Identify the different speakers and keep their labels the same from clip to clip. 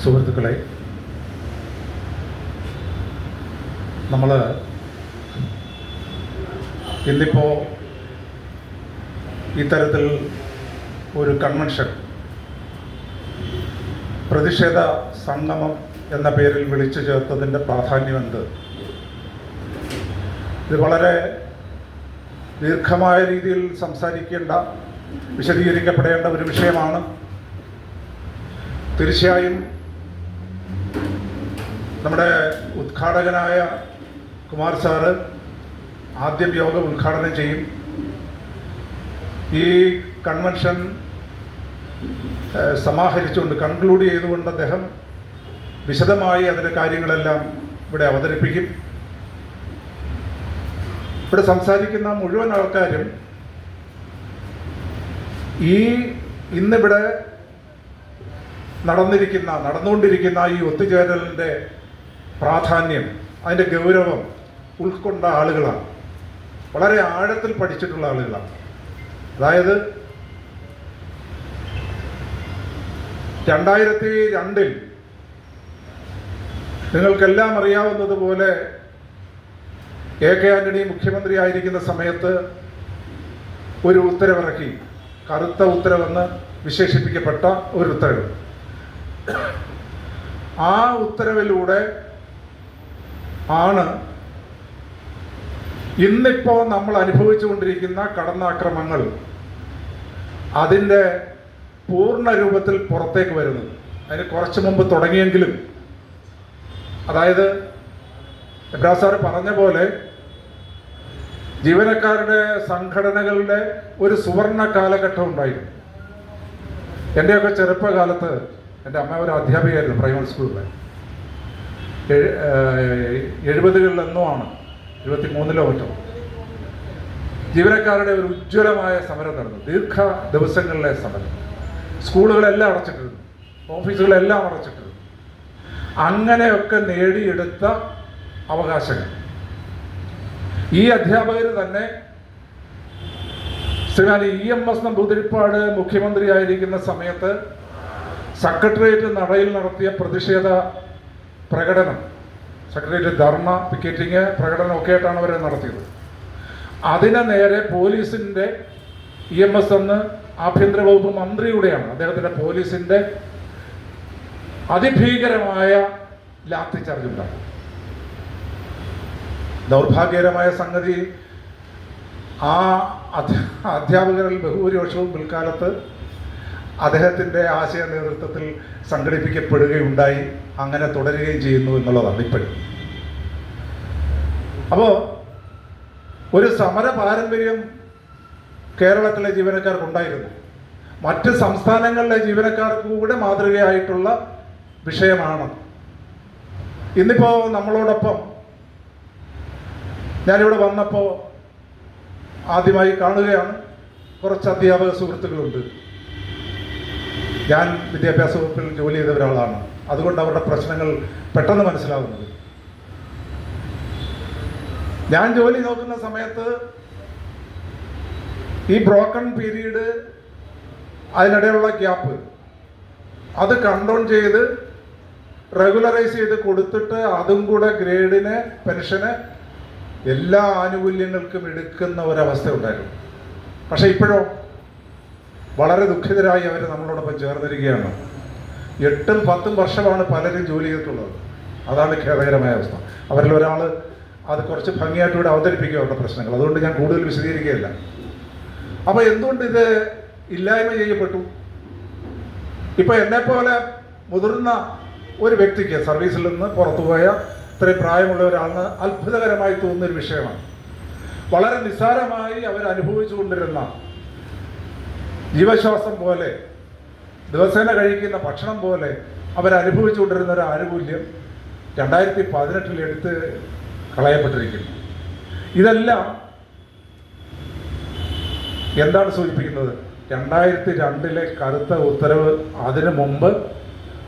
Speaker 1: സുഹൃത്തുക്കളെ, നമ്മൾ ഇന്നിപ്പോൾ ഇത്തരത്തിൽ ഒരു കൺവെൻഷൻ, പ്രതിഷേധ സംഗമം എന്ന പേരിൽ വിളിച്ചു ചേർത്തതിൻ്റെ പ്രാധാന്യമെന്ത്? ഇത് വളരെ ദീർഘമായ രീതിയിൽ സംസാരിക്കേണ്ട, വിശദീകരിക്കപ്പെടേണ്ട ഒരു വിഷയമാണ്. തീർച്ചയായും നമ്മുടെ ഉദ്ഘാടകനായ കുമാർ സാറ് ആദ്യം യോഗം ഉദ്ഘാടനം ചെയ്യും. ഈ കൺവെൻഷൻ സമാഹരിച്ചുകൊണ്ട്, കൺക്ലൂഡ് ചെയ്തുകൊണ്ട് അദ്ദേഹം വിശദമായി അതിൻ്റെ കാര്യങ്ങളെല്ലാം ഇവിടെ അവതരിപ്പിക്കും. ഇവിടെ സംസാരിക്കുന്ന മുഴുവൻ ആൾക്കാരും ഇന്നിവിടെ നടന്നുകൊണ്ടിരിക്കുന്ന ഈ ഒത്തുചേരലിൻ്റെ പ്രാധാന്യം, അതിൻ്റെ ഗൗരവം ഉൾക്കൊണ്ട ആളുകളാണ്. വളരെ ആഴത്തിൽ പഠിച്ചിട്ടുള്ള ആളുകളാണ്. അതായത് 2002 നിങ്ങൾക്കെല്ലാം അറിയാവുന്നതുപോലെ എ കെ ആന്റണി മുഖ്യമന്ത്രിയായിരിക്കുന്ന സമയത്ത് ഒരു ഉത്തരവിറക്കി, കറുത്ത ഉത്തരവെന്ന് വിശേഷിപ്പിക്കപ്പെട്ട ഒരു ഉത്തരവ്. ആ ഉത്തരവിലൂടെ ആണ് ഇന്നിപ്പോൾ നമ്മൾ അനുഭവിച്ചുകൊണ്ടിരിക്കുന്ന കടന്നാക്രമങ്ങൾ അതിൻ്റെ പൂർണ്ണ രൂപത്തിൽ പുറത്തേക്ക് വരുന്നത്. അതിന് കുറച്ച് മുമ്പ് തുടങ്ങിയെങ്കിലും, അതായത് എബ്രാഹിം സാറ് പറഞ്ഞ പോലെ ജീവനക്കാരുടെ സംഘടനകളുടെ ഒരു സുവർണ കാലഘട്ടം ഉണ്ടായിരുന്നു. എൻ്റെയൊക്കെ ചെറുപ്പകാലത്ത് എൻ്റെ അമ്മ ഒരു അധ്യാപികയായിരുന്നു പ്രൈമറി സ്കൂളിൽ. 70കളിലെന്നോ ആണ്, 73-ലോ മറ്റോ ജീവനക്കാരുടെ ഒരു ഉജ്ജ്വലമായ സമരം നടന്നു. ദീർഘ ദിവസങ്ങളിലെ സമരം. സ്കൂളുകളെല്ലാം അടച്ചിട്ടിരുന്നു, ഓഫീസുകളെല്ലാം അടച്ചിട്ടിരുന്നു. അങ്ങനെയൊക്കെ നേടിയെടുത്ത അവകാശങ്ങൾ ഈ അധ്യാപകർ തന്നെ ശ്രീമാൻ EMS നമ്പൂതിരിപ്പാട് മുഖ്യമന്ത്രിയായിരിക്കുന്ന സമയത്ത് സെക്രട്ടേറിയറ്റ് നടയിൽ നടത്തിയ പ്രതിഷേധ പ്രകടനം, സെക്രട്ടേറിയറ്റ് ധർണ, പിക്കറ്റിങ്, പ്രകടനമൊക്കെ ആയിട്ടാണ് അവർ നടത്തിയത്. അതിനെ നേരെ പോലീസിൻ്റെ EMS എന്ന് ആഭ്യന്തര വകുപ്പ് മന്ത്രിയുടെയാണ്, അദ്ദേഹത്തിൻ്റെ പോലീസിൻ്റെ അതിഭീകരമായ ലാത്തി ചാർജ് ഉണ്ടാകും. ദൗർഭാഗ്യകരമായ സംഗതി, ആ അധ്യാപകരിൽ ബഹുഭൂരിപക്ഷവും പിൽക്കാലത്ത് അദ്ദേഹത്തിൻ്റെ ആശയ നേതൃത്വത്തിൽ സംഘടിപ്പിക്കപ്പെടുകയുണ്ടായി. അങ്ങനെ തുടരുകയും ചെയ്യുന്നു എന്നുള്ളതാണ് ഇപ്പോഴും. അപ്പോൾ ഒരു സമര പാരമ്പര്യം കേരളത്തിലെ ജീവനക്കാർക്കുണ്ടായിരുന്നു. മറ്റ് സംസ്ഥാനങ്ങളിലെ ജീവനക്കാർക്ക് കൂടെ മാതൃകയായിട്ടുള്ള വിഷയമാണ്. ഇന്നിപ്പോൾ നമ്മളോടൊപ്പം ഞാനിവിടെ വന്നപ്പോൾ ആദ്യമായി കാണുകയാണ്. കുറച്ച് അധ്യാപക സുഹൃത്തുക്കളുണ്ട്. ഞാൻ വിദ്യാഭ്യാസ വകുപ്പിൽ ജോലി ചെയ്ത ഒരാളാണ്. അതുകൊണ്ട് അവരുടെ പ്രശ്നങ്ങൾ പെട്ടെന്ന് മനസ്സിലാവുന്നത്. ഞാൻ ജോലി നോക്കുന്ന സമയത്ത് ഈ ബ്രോക്കൺ പീരീഡ്, അതിനിടെയുള്ള ഗ്യാപ്പ്, അത് കൺട്രോൾ ചെയ്ത് റെഗുലറൈസ് ചെയ്ത് കൊടുത്തിട്ട് അതും കൂടെ ഗ്രേഡിന്, പെൻഷന്, എല്ലാ ആനുകൂല്യങ്ങൾക്കും എടുക്കുന്ന ഒരവസ്ഥ ഉണ്ടായിരുന്നു. പക്ഷേ ഇപ്പോഴോ വളരെ ദുഃഖിതരായി അവർ നമ്മളോടൊപ്പം ചേർന്നിരിക്കുകയാണ്. 8ഉം 10ഉം വർഷമാണ് പലരും ജോലി ചെയ്തിട്ടുള്ളത്. അതാണ് ഖേദകരമായ അവസ്ഥ. അവരിൽ ഒരാൾ അത് കുറച്ച് ഭംഗിയായിട്ട് ഇവിടെ അവതരിപ്പിക്കുക അവരുടെ പ്രശ്നങ്ങൾ. അതുകൊണ്ട് ഞാൻ കൂടുതൽ വിശദീകരിക്കുകയില്ല. അപ്പോൾ എന്തുകൊണ്ട് ഇത് ഇല്ലായ്മ ചെയ്യപ്പെട്ടു? ഇപ്പോൾ എന്നെപ്പോലെ മുതിർന്ന ഒരു വ്യക്തിക്ക്, സർവീസിൽ നിന്ന് പുറത്തുപോയ ഇത്രയും പ്രായമുള്ള ഒരാളിന് അത്ഭുതകരമായി തോന്നുന്നൊരു വിഷയമാണ്. വളരെ നിസ്സാരമായി അവർ അനുഭവിച്ചു കൊണ്ടിരുന്ന ജീവശ്വാസം പോലെ, ദിവസേന കഴിക്കുന്ന ഭക്ഷണം പോലെ അവരനുഭവിച്ചു കൊണ്ടിരുന്ന ഒരു ആനുകൂല്യം 2018 എടുത്ത് കളയപ്പെട്ടിരിക്കുന്നു. ഇതെല്ലാം എന്താണ് സൂചിപ്പിക്കുന്നത്? 2002 കറുത്ത ഉത്തരവ്, അതിനു മുമ്പ്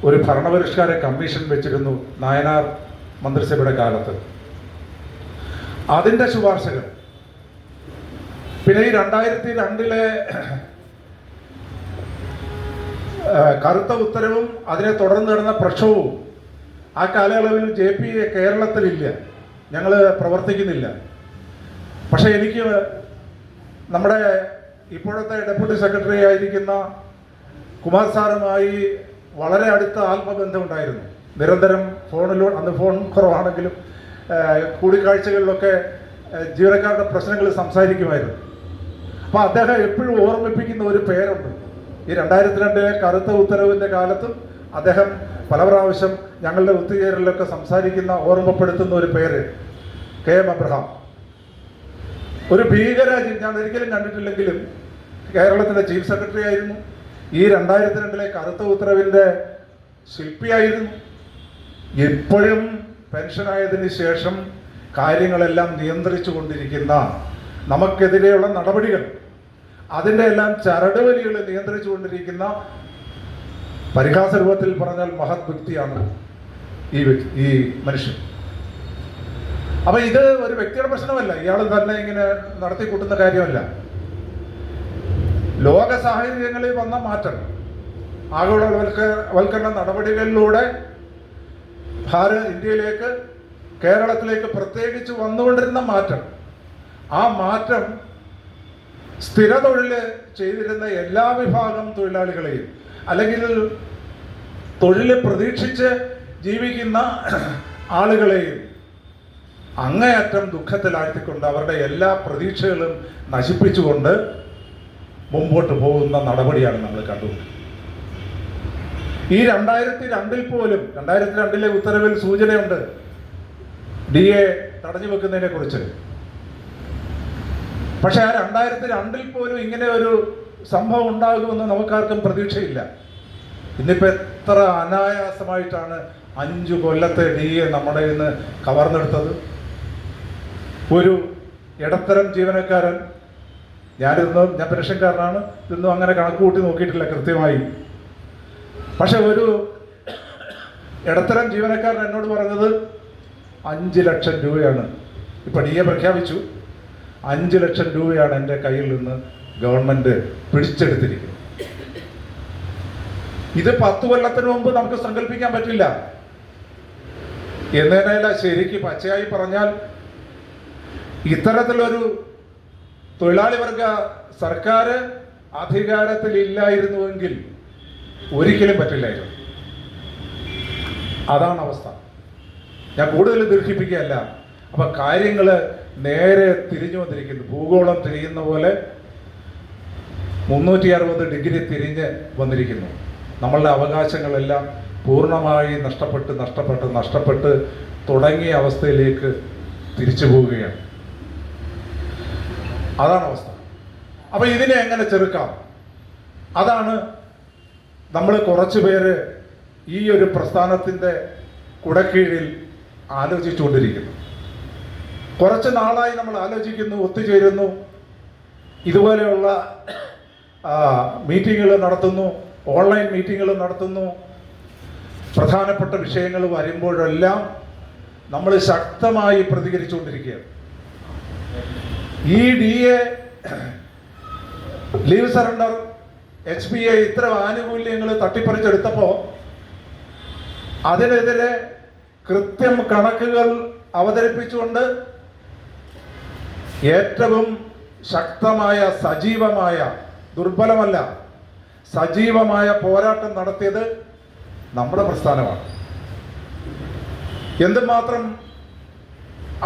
Speaker 1: ഒരു ഭരണപരിഷ്കാര കമ്മീഷൻ വെച്ചിരുന്നു നായനാർ മന്ത്രിസഭയുടെ കാലത്ത്. അതിൻ്റെ ശുപാർശകൾ, പിന്നെ ഈ 2002 കറുത്ത ഉത്തരവും അതിനെ തുടർന്ന് നടന്ന പ്രക്ഷോഭവും ആ കാലയളവിൽ JP കേരളത്തിലില്ല, ഞങ്ങൾ പ്രവർത്തിക്കുന്നില്ല. പക്ഷേ എനിക്ക് നമ്മുടെ ഇപ്പോഴത്തെ ഡെപ്യൂട്ടി സെക്രട്ടറി ആയിരിക്കുന്ന കുമാർ സാറുമായി വളരെ അടുത്ത ആത്മബന്ധമുണ്ടായിരുന്നു. നിരന്തരം ഫോണിലൂടെ, അന്ന് ഫോൺ കുറവാണെങ്കിലും കൂടിക്കാഴ്ചകളിലൊക്കെ ജീവനക്കാരുടെ പ്രശ്നങ്ങൾ സംസാരിക്കുമായിരുന്നു. അപ്പോൾ അദ്ദേഹം എപ്പോഴും ഓർമ്മിപ്പിക്കുന്ന ഒരു പേരുണ്ട്. ഈ 2002 കറുത്ത ഉത്തരവിൻ്റെ കാലത്തും അദ്ദേഹം പല പ്രാവശ്യം ഞങ്ങളുടെ ഒത്തുചേരലിലൊക്കെ സംസാരിക്കുന്ന, ഓർമ്മപ്പെടുത്തുന്ന ഒരു പേര് KM അബ്രഹാം. ഒരു ഭീകര, ഞാൻ ഒരിക്കലും കണ്ടിട്ടില്ലെങ്കിലും കേരളത്തിൻ്റെ ചീഫ് സെക്രട്ടറി ആയിരുന്നു. ഈ 2002 കറുത്ത ഉത്തരവിൻ്റെ ശില്പിയായിരുന്നു. എപ്പോഴും പെൻഷനായതിന് ശേഷം കാര്യങ്ങളെല്ലാം നിയന്ത്രിച്ചു കൊണ്ടിരിക്കുന്ന, നമുക്കെതിരെയുള്ള നടപടികൾ, അതിൻ്റെ എല്ലാം ചരടുവലികൾ നിയന്ത്രിച്ചു കൊണ്ടിരിക്കുന്ന, പരിഹാസ രൂപത്തിൽ പറഞ്ഞാൽ മഹത് വ്യക്തിയാണ് ഈ മനുഷ്യൻ. അപ്പൊ ഇത് ഒരു വ്യക്തിയുടെ പ്രശ്നമല്ല, ഇയാൾ തന്നെ ഇങ്ങനെ നടത്തിക്കൂട്ടുന്ന കാര്യമല്ല. ലോക സാഹചര്യങ്ങളിൽ വന്ന മാറ്റം, ആഗോളവൽക്കരണ നടപടികളിലൂടെ ഇന്ത്യയിലേക്ക്, കേരളത്തിലേക്ക് പ്രത്യേകിച്ച് വന്നുകൊണ്ടിരുന്ന മാറ്റം, ആ മാറ്റം സ്ഥിര തൊഴിൽ ചെയ്തിരുന്ന എല്ലാ വിഭാഗം തൊഴിലാളികളെയും, അല്ലെങ്കിൽ തൊഴിൽ പ്രതീക്ഷിച്ച് ജീവിക്കുന്ന ആളുകളെയും അങ്ങേയറ്റം ദുഃഖത്തിലാഴ്ത്തിക്കൊണ്ട്, അവരുടെ എല്ലാ പ്രതീക്ഷകളും നശിപ്പിച്ചുകൊണ്ട് മുമ്പോട്ട് പോകുന്ന നടപടിയാണ് നമ്മൾ കണ്ടത്. ഈ 2002 പോലും, 2002 ഉത്തരവിൽ സൂചനയുണ്ട് DA തടഞ്ഞു വെക്കുന്നതിനെ കുറിച്ച്. പക്ഷെ ആ 2002 പോലും ഇങ്ങനെ ഒരു സംഭവം ഉണ്ടാകുമെന്ന് നമുക്കാർക്കും പ്രതീക്ഷയില്ല. ഇന്നിപ്പോൾ എത്ര അനായാസമായിട്ടാണ് 5 കൊല്ലത്തെ DA നമ്മുടെ ഇന്ന് കവർന്നെടുത്തത്. ഒരു ഇടത്തരം ജീവനക്കാരൻ, ഞാൻ പെൻഷൻകാരനാണ്, ഇതൊന്നും അങ്ങനെ കണക്ക് കൂട്ടി നോക്കിയിട്ടില്ല കൃത്യമായി. പക്ഷെ ഒരു ഇടത്തരം ജീവനക്കാരൻ എന്നോട് പറഞ്ഞത് 5 ലക്ഷം രൂപയാണ്, ഇപ്പം DA പ്രഖ്യാപിച്ചു, 5 ലക്ഷം രൂപയാണ് എൻ്റെ കയ്യിൽ നിന്ന് ഗവൺമെൻറ് പിടിച്ചെടുത്തിരിക്കുന്നത്. ഇത് 10 കൊല്ലത്തിന് മുമ്പ് നമുക്ക് സങ്കല്പിക്കാൻ പറ്റില്ല. എന്നതിനല്ല, ശരിക്ക് പച്ചയായി പറഞ്ഞാൽ ഇത്തരത്തിലൊരു തൊഴിലാളി വർഗ സർക്കാർ അധികാരത്തിലില്ലായിരുന്നുവെങ്കിൽ ഒരിക്കലും പറ്റില്ലായിരുന്നു. അതാണ് അവസ്ഥ. ഞാൻ കൂടുതൽ ദീർഘിപ്പിക്കുകയല്ല. അപ്പം കാര്യങ്ങൾ നേരെ തിരിഞ്ഞു വന്നിരിക്കുന്നു. ഭൂഗോളം തിരിയുന്ന പോലെ 360 ഡിഗ്രി തിരിഞ്ഞ് വന്നിരിക്കുന്നു. നമ്മളുടെ അവകാശങ്ങളെല്ലാം പൂർണ്ണമായി നഷ്ടപ്പെട്ട് തുടങ്ങിയ അവസ്ഥയിലേക്ക് തിരിച്ചു പോവുകയാണ്. അതാണ് അവസ്ഥ. അപ്പം ഇതിനെ എങ്ങനെ ചെറുക്കാം? അതാണ് നമ്മൾ കുറച്ച് പേര് ഈ ഒരു പ്രസ്ഥാനത്തിൻ്റെ കുടക്കീഴിൽ ആലോചിച്ചുകൊണ്ടിരിക്കുന്നു. കുറച്ച് നാളായി നമ്മൾ ആലോചിക്കുന്നു, ഒത്തുചേരുന്നു, ഇതുപോലെയുള്ള മീറ്റിങ്ങുകൾ നടത്തുന്നു, ഓൺലൈൻ മീറ്റിങ്ങുകൾ നടത്തുന്നു. പ്രധാനപ്പെട്ട വിഷയങ്ങൾ വരുമ്പോഴെല്ലാം നമ്മൾ ശക്തമായി പ്രതികരിച്ചുകൊണ്ടിരിക്കുകയാണ്. ഈ DA ലീവ് സറണ്ടർ, HPA ഇത്തരം ആനുകൂല്യങ്ങൾ തട്ടിപ്പറിച്ചെടുത്തപ്പോൾ അതിനെതിരെ കൃത്യം കണക്കുകൾ അവതരിപ്പിച്ചുകൊണ്ട് ഏറ്റവും ശക്തമായ, സജീവമായ, ദുർബലമല്ല, സജീവമായ പോരാട്ടം നടത്തിയത് നമ്മുടെ പ്രസ്ഥാനമാണ്. എന്തുമാത്രം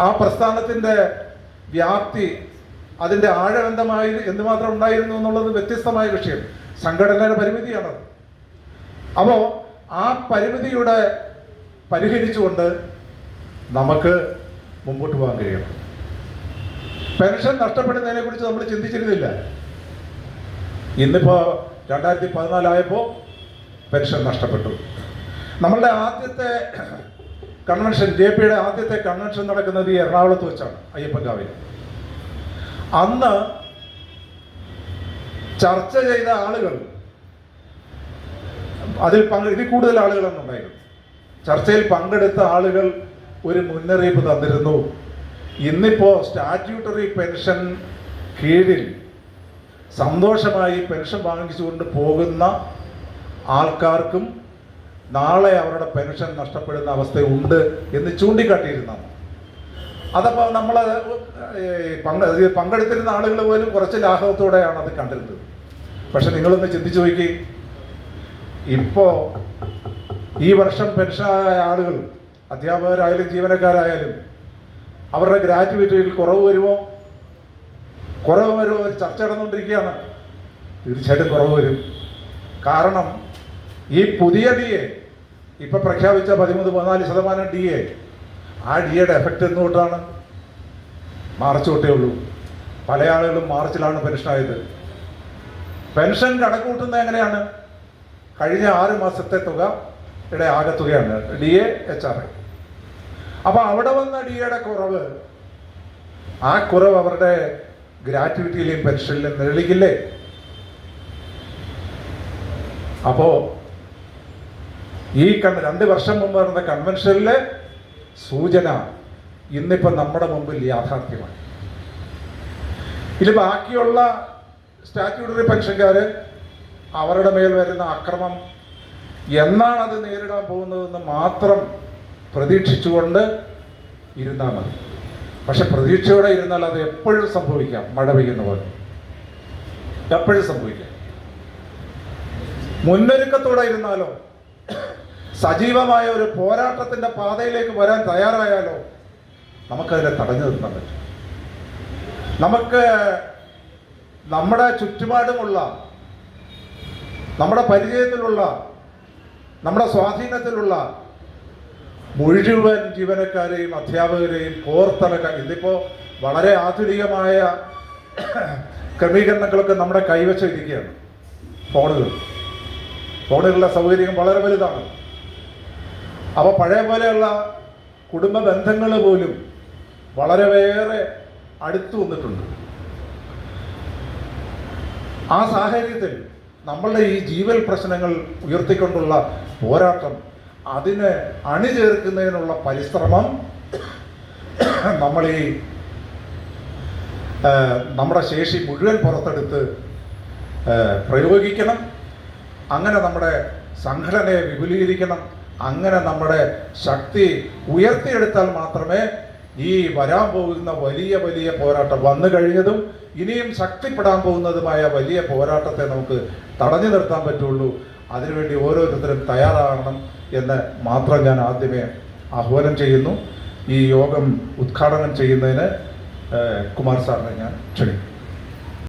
Speaker 1: ആ പ്രസ്ഥാനത്തിൻ്റെ വ്യാപ്തി, അതിൻ്റെ ആഴബന്ധമായി എന്തുമാത്രം ഉണ്ടായിരുന്നു എന്നുള്ളത് വ്യത്യസ്തമായ വിഷയം. സംഘടനയുടെ പരിമിതിയാണത്. അപ്പോൾ ആ പരിമിതിയുടെ പരിഹരിച്ചുകൊണ്ട് നമുക്ക് മുമ്പോട്ട് പോകാൻ കഴിയണം. പെൻഷൻ നഷ്ടപ്പെടുന്നതിനെ കുറിച്ച് നമ്മൾ ചിന്തിച്ചിരുന്നില്ല. ഇന്നിപ്പോൾ 2014 ആയപ്പോൾ പെൻഷൻ നഷ്ടപ്പെട്ടു. നമ്മളുടെ ആദ്യത്തെ കൺവെൻഷൻ, JPയുടെ ആദ്യത്തെ കൺവെൻഷൻ നടക്കുന്നത് ഈ എറണാകുളത്ത് വെച്ചാണ്, അയ്യപ്പൻകാവിൽ. അന്ന് ചർച്ച ചെയ്ത ആളുകൾ, ഇതിൽ കൂടുതൽ ആളുകളൊന്നും ഉണ്ടായിരുന്നു. ചർച്ചയിൽ പങ്കെടുത്ത ആളുകൾ ഒരു മുന്നറിയിപ്പ് തന്നിരുന്നു. ഇന്നിപ്പോൾ സ്റ്റാറ്റ്യൂട്ടറി പെൻഷൻ കീഴിൽ സന്തോഷമായി പെൻഷൻ വാങ്ങിച്ചുകൊണ്ട് പോകുന്ന ആൾക്കാർക്കും നാളെ അവരുടെ പെൻഷൻ നഷ്ടപ്പെടുന്ന അവസ്ഥയുണ്ട് എന്ന് ചൂണ്ടിക്കാട്ടിയിരുന്നതാണ്. അതപ്പോൾ നമ്മൾ പങ്കെടുത്തിരുന്ന ആളുകൾ പോലും കുറച്ച് ലാഘവത്തോടെയാണ് അത് കണ്ടിരുന്നത്. പക്ഷെ നിങ്ങളൊന്ന് ചിന്തിച്ചു നോക്കി, ഇപ്പോൾ ഈ വർഷം പെൻഷനായ ആളുകൾ, അധ്യാപകരായാലും ജീവനക്കാരായാലും, അവരുടെ ഗ്രാറ്റുവിറ്റിയിൽ കുറവ് വരുമോ? കുറവ് വരുമോ? ചർച്ച നടന്നുകൊണ്ടിരിക്കുകയാണ്. തീർച്ചയായിട്ടും കുറവ് വരും. കാരണം ഈ പുതിയ DA ഇപ്പൊ പ്രഖ്യാപിച്ച 13-14% DA, ആ DAയുടെ എഫക്റ്റ് എന്ന് തൊട്ടാണ്? മാർച്ച് തൊട്ടേ ഉള്ളൂ. പല ആളുകളും മാർച്ചിലാണ് പെൻഷനായത്. പെൻഷൻ കണക്കൂട്ടുന്നത് എങ്ങനെയാണ്? കഴിഞ്ഞ 6 മാസത്തെ തുകയുടെ ആകെ തുകയാണ് DA HRA. അപ്പൊ അവിടെ വന്ന DAയുടെ കുറവ്, ആ കുറവ് അവരുടെ ഗ്രാറ്റുവിറ്റിയിലെയും പെൻഷനിലും നിഴലിക്കില്ലേ? അപ്പോ ഈ 2 വർഷം മുമ്പ് നടന്ന കൺവെൻഷനിലെ സൂചന ഇന്നിപ്പം നമ്മുടെ മുമ്പിൽ യാഥാർത്ഥ്യമായി. ഇത് ബാക്കിയുള്ള സ്റ്റാറ്റ്യൂട്ടറി പെൻഷൻകാര് അവരുടെ മേൽ വരുന്ന അക്രമം എന്നാണ് അത് നേരിടാൻ പോകുന്നതെന്ന് മാത്രം പ്രതീക്ഷിച്ചുകൊണ്ട് ഇരുന്നാൽ മതി. പക്ഷെ പ്രതീക്ഷയോടെ ഇരുന്നാൽ അത് എപ്പോഴും സംഭവിക്കാം. മഴ പെയ്യുന്ന പോലെ എപ്പോഴും സംഭവിക്കാം. മുന്നൊരുക്കത്തോടെ ഇരുന്നാലോ, സജീവമായ ഒരു പോരാട്ടത്തിന്റെ പാതയിലേക്ക് വരാൻ തയ്യാറായാലോ നമുക്കതിനെ തടഞ്ഞു നിർത്താൻ പറ്റും. നമുക്ക് നമ്മുടെ ചുറ്റുപാടുമുള്ള, നമ്മുടെ പരിചയത്തിലുള്ള, നമ്മുടെ സ്വാധീനത്തിലുള്ള മുഴുവൻ ജീവനക്കാരെയും അധ്യാപകരെയും കോർത്തിണക്കാൻ ഇതിപ്പോൾ വളരെ ആധുനികമായ ക്രമീകരണങ്ങളൊക്കെ നമ്മുടെ കൈവച്ചിരിക്കുകയാണ്. ഫോണുകളുടെ സൗകര്യം വളരെ വലുതാണ്. അപ്പോൾ പഴയ പോലെയുള്ള കുടുംബ ബന്ധങ്ങൾ പോലും വളരെയേറെ അടുത്തു വന്നിട്ടുണ്ട്. ആ സാഹചര്യത്തിൽ നമ്മളുടെ ഈ ജീവൽ പ്രശ്നങ്ങൾ ഉയർത്തിക്കൊണ്ടുള്ള പോരാട്ടം, അതിനെ അണിചേർക്കുന്നതിനുള്ള പരിശ്രമം നമ്മൾ ഈ നമ്മുടെ ശേഷി മുഴുവൻ പുറത്തെടുത്ത് പ്രയോഗിക്കണം. അങ്ങനെ നമ്മുടെ സംഘടനയെ വിപുലീകരിക്കണം. അങ്ങനെ നമ്മുടെ ശക്തി ഉയർത്തിയെടുത്താൽ മാത്രമേ ഈ വരാൻ പോകുന്ന വലിയ വലിയ പോരാട്ടം, വന്നു കഴിഞ്ഞതും ഇനിയും ശക്തിപ്പെടാൻ പോകുന്നതുമായ വലിയ പോരാട്ടത്തെ നമുക്ക് തടഞ്ഞു നിർത്താൻ പറ്റുള്ളൂ. അതിനുവേണ്ടി ഓരോരുത്തരും തയ്യാറാകണം എന്ന് മാത്രം ഞാൻ ആദ്യമേ ആഹ്വാനം ചെയ്യുന്നു. ഈ യോഗം ഉദ്ഘാടനം ചെയ്യുന്നതിന് കുമാർ സാറിനെ ഞാൻ ക്ഷണിക്കും.